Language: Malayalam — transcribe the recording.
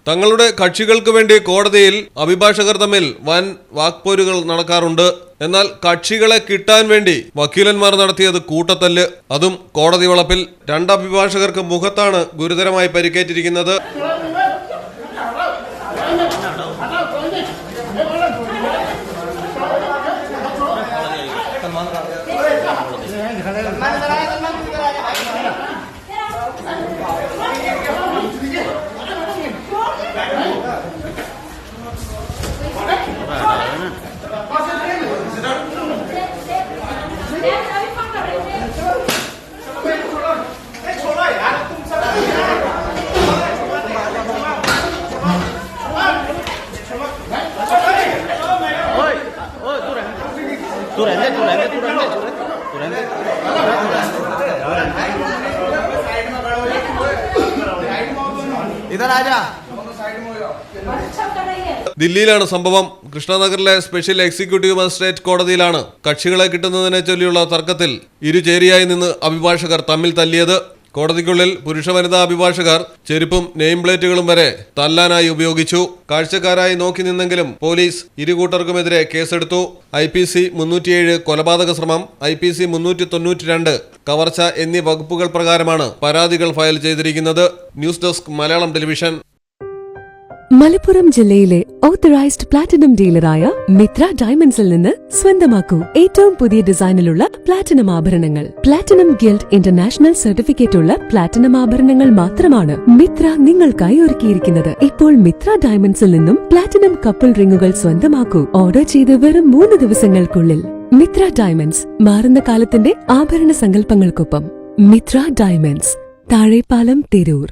തങ്ങളുടെ കക്ഷികൾക്ക് വേണ്ടി കോടതിയിൽ അഭിഭാഷകർ തമ്മിൽ വൻ വാക്പോരുകൾ നടക്കാറുണ്ട്. എന്നാൽ കക്ഷികളെ കിട്ടാൻ വേണ്ടി വക്കീലന്മാർ നടത്തിയത് കൂട്ടത്തല്ല്, അതും കോടതി വളപ്പിൽ. 2 അഭിഭാഷകർക്ക് മുഖത്താണ് ഗുരുതരമായി പരിക്കേറ്റിരിക്കുന്നത്. ദില്ലിയിലാണ് സംഭവം. കൃഷ്ണനഗറിലെ സ്പെഷ്യൽ എക്സിക്യൂട്ടീവ് മജിസ്ട്രേറ്റ് കോടതിയിലാണ് കക്ഷികളെ കിട്ടുന്നതിനെ ചൊല്ലിയുള്ള തർക്കത്തിൽ ഇരുചേരിയായി നിന്ന് അഭിഭാഷകർ തമ്മിൽ തല്ലിയത്. കോടതിക്കുള്ളിൽ പുരുഷ വനിതാ അഭിഭാഷകർ ചെരുപ്പും നെയിം പ്ലേറ്റുകളും വരെ തല്ലാനായി ഉപയോഗിച്ചു. കാഴ്ചക്കാരായി നോക്കി നിന്നെങ്കിലും പോലീസ് ഇരുകൂട്ടർക്കുമെതിരെ കേസെടുത്തു. IPC 307 കൊലപാതക ശ്രമം, IPC 392 കവർച്ച എന്നീ വകുപ്പുകൾ പ്രകാരമാണ് പരാതികൾ ഫയൽ ചെയ്തിരിക്കുന്നത്. News desk Malayalam television. Malappuram ജില്ലയിലെ ഓത്തറൈസ്ഡ് പ്ലാറ്റിനം ഡീലറായ മിത്ര ഡയമണ്ട്സിൽ നിന്ന് സ്വന്തമാക്കൂ ഏറ്റവും പുതിയ ഡിസൈനിലുള്ള പ്ലാറ്റിനം ആഭരണങ്ങൾ. പ്ലാറ്റിനം ഗിൽഡ് ഇന്റർനാഷണൽ സർട്ടിഫിക്കറ്റ് ഉള്ള പ്ലാറ്റിനം ആഭരണങ്ങൾ മാത്രമാണ് മിത്ര നിങ്ങൾക്കായി ഒരുക്കിയിരിക്കുന്നത്. ഇപ്പോൾ മിത്ര ഡയമണ്ട്സിൽ നിന്നും പ്ലാറ്റിനം കപ്പിൾ റിങ്ങുകൾ സ്വന്തമാക്കൂ. ഓർഡർ ചെയ്ത് വെറും 3 ദിവസങ്ങൾക്കുള്ളിൽ. മിത്ര ഡയമണ്ട്സ്, മാറുന്ന കാലത്തിന്റെ ആഭരണ സങ്കല്പങ്ങൾക്കൊപ്പം. മിത്ര ഡയമണ്ട്സ്, താഴെപ്പാലം, തിരൂർ.